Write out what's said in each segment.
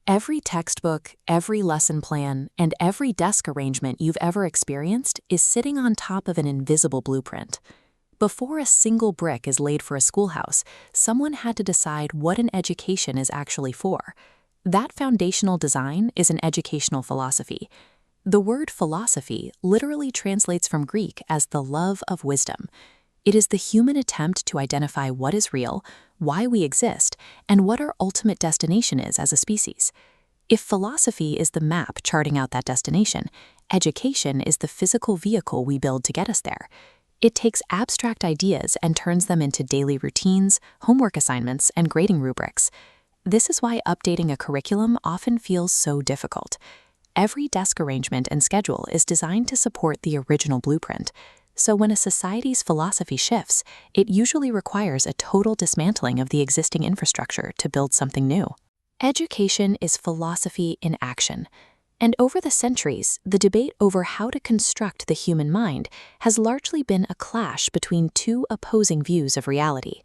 Every textbook, every lesson plan, and every desk arrangement you've ever experienced is sitting on top of an invisible blueprint. Before a single brick is laid for a schoolhouse, someone had to decide what an education is actually for. That foundational design is an educational philosophy. The word philosophy literally translates from Greek as the love of wisdom. It is the human attempt to identify what is real, why we exist, and what our ultimate destination is as a species. If philosophy is the map charting out that destination, education is the physical vehicle we build to get us there. It takes abstract ideas and turns them into daily routines, homework assignments, and grading rubrics. This is why updating a curriculum often feels so difficult. Every desk arrangement and schedule is designed to support the original blueprint. So when a society's philosophy shifts, it usually requires a total dismantling of the existing infrastructure to build something new. Education is philosophy in action. And over the centuries, the debate over how to construct the human mind has largely been a clash between two opposing views of reality.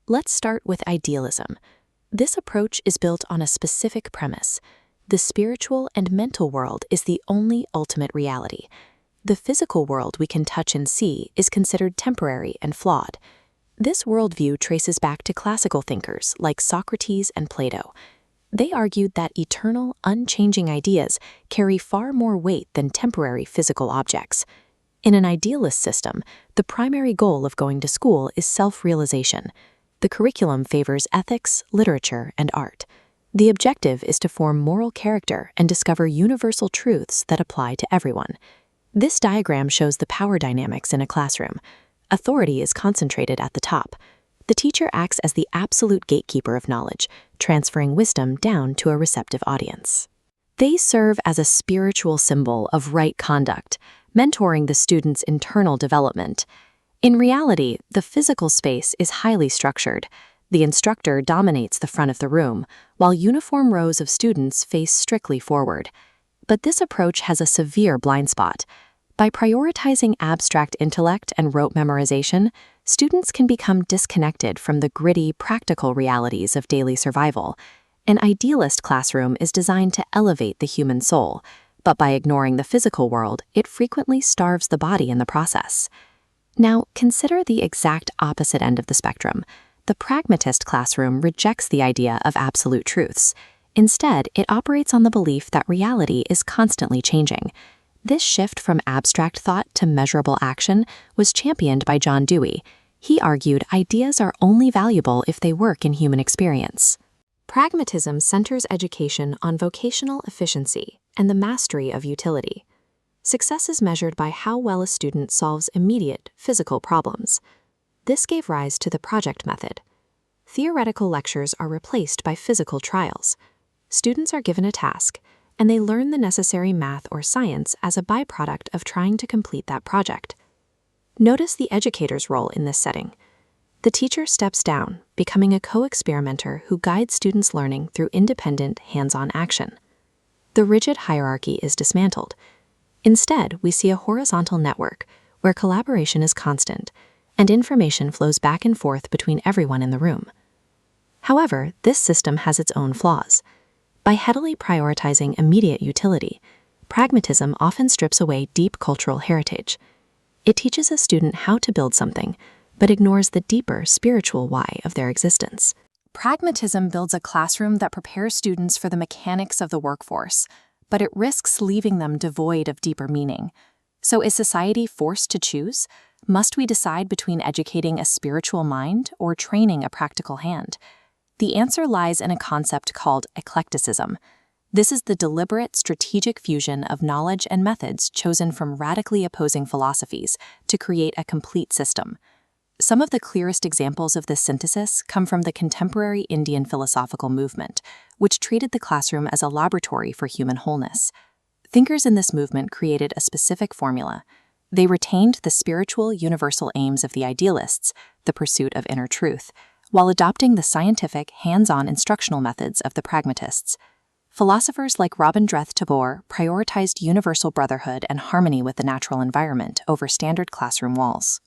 Let's start with idealism. This approach is built on a specific premise. The spiritual and mental world is the only ultimate reality. The physical world we can touch and see is considered temporary and flawed. This worldview traces back to classical thinkers like Socrates and Plato. They argued that eternal, unchanging ideas carry far more weight than temporary physical objects. In an idealist system, the primary goal of going to school is self-realization. The curriculum favors ethics, literature, and art. The objective is to form moral character and discover universal truths that apply to everyone. This diagram shows the power dynamics in a classroom. Authority is concentrated at the top. The teacher acts as the absolute gatekeeper of knowledge, transferring wisdom down to a receptive audience. They serve as a spiritual symbol of right conduct, mentoring the student's internal development. In reality, the physical space is highly structured. The instructor dominates the front of the room, while uniform rows of students face strictly forward. But this approach has a severe blind spot. By prioritizing abstract intellect and rote memorization, students can become disconnected from the gritty, practical realities of daily survival. An idealist classroom is designed to elevate the human soul, but by ignoring the physical world, it frequently starves the body in the process. Now, consider the exact opposite end of the spectrum. The pragmatist classroom rejects the idea of absolute truths. Instead, it operates on the belief that reality is constantly changing. This shift from abstract thought to measurable action was championed by John Dewey. He argued ideas are only valuable if they work in human experience. Pragmatism centers education on vocational efficiency and the mastery of utility. Success is measured by how well a student solves immediate, physical problems. This gave rise to the project method. Theoretical lectures are replaced by physical trials. Students are given a task, and they learn the necessary math or science as a byproduct of trying to complete that project. Notice the educator's role in this setting. The teacher steps down, becoming a co-experimenter who guides students' learning through independent, hands-on action. The rigid hierarchy is dismantled. Instead, we see a horizontal network where collaboration is constant, and information flows back and forth between everyone in the room. However, this system has its own flaws. By heavily prioritizing immediate utility, pragmatism often strips away deep cultural heritage. It teaches a student how to build something, but ignores the deeper spiritual why of their existence. Pragmatism builds a classroom that prepares students for the mechanics of the workforce, but it risks leaving them devoid of deeper meaning. So is society forced to choose? Must we decide between educating a spiritual mind or training a practical hand? The answer lies in a concept called eclecticism. This is the deliberate, strategic fusion of knowledge and methods chosen from radically opposing philosophies to create a complete system. Some of the clearest examples of this synthesis come from the contemporary Indian philosophical movement, which treated the classroom as a laboratory for human wholeness. Thinkers in this movement created a specific formula. They retained the spiritual, universal aims of the idealists, the pursuit of inner truth, while adopting the scientific, hands-on instructional methods of the pragmatists. Philosophers like Rabindranath Tagore prioritized universal brotherhood and harmony with the natural environment over standard classroom walls.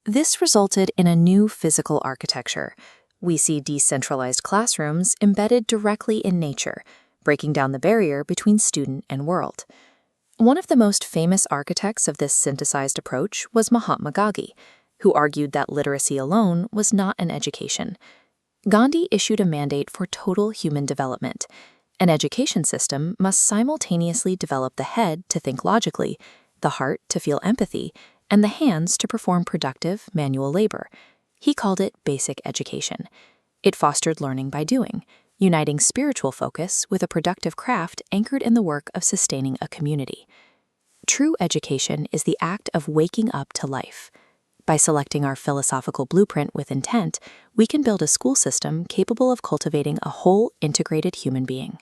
This resulted in a new physical architecture. We see decentralized classrooms embedded directly in nature, breaking down the barrier between student and world. One of the most famous architects of this synthesized approach was Mahatma Gandhi, who argued that literacy alone was not an education. Gandhi issued a mandate for total human development. An education system must simultaneously develop the head to think logically, the heart to feel empathy, and the hands to perform productive manual labor. He called it basic education. It fostered learning by doing, uniting spiritual focus with a productive craft anchored in the work of sustaining a community. True education is the act of waking up to life. By selecting our philosophical blueprint with intent, we can build a school system capable of cultivating a whole integrated human being.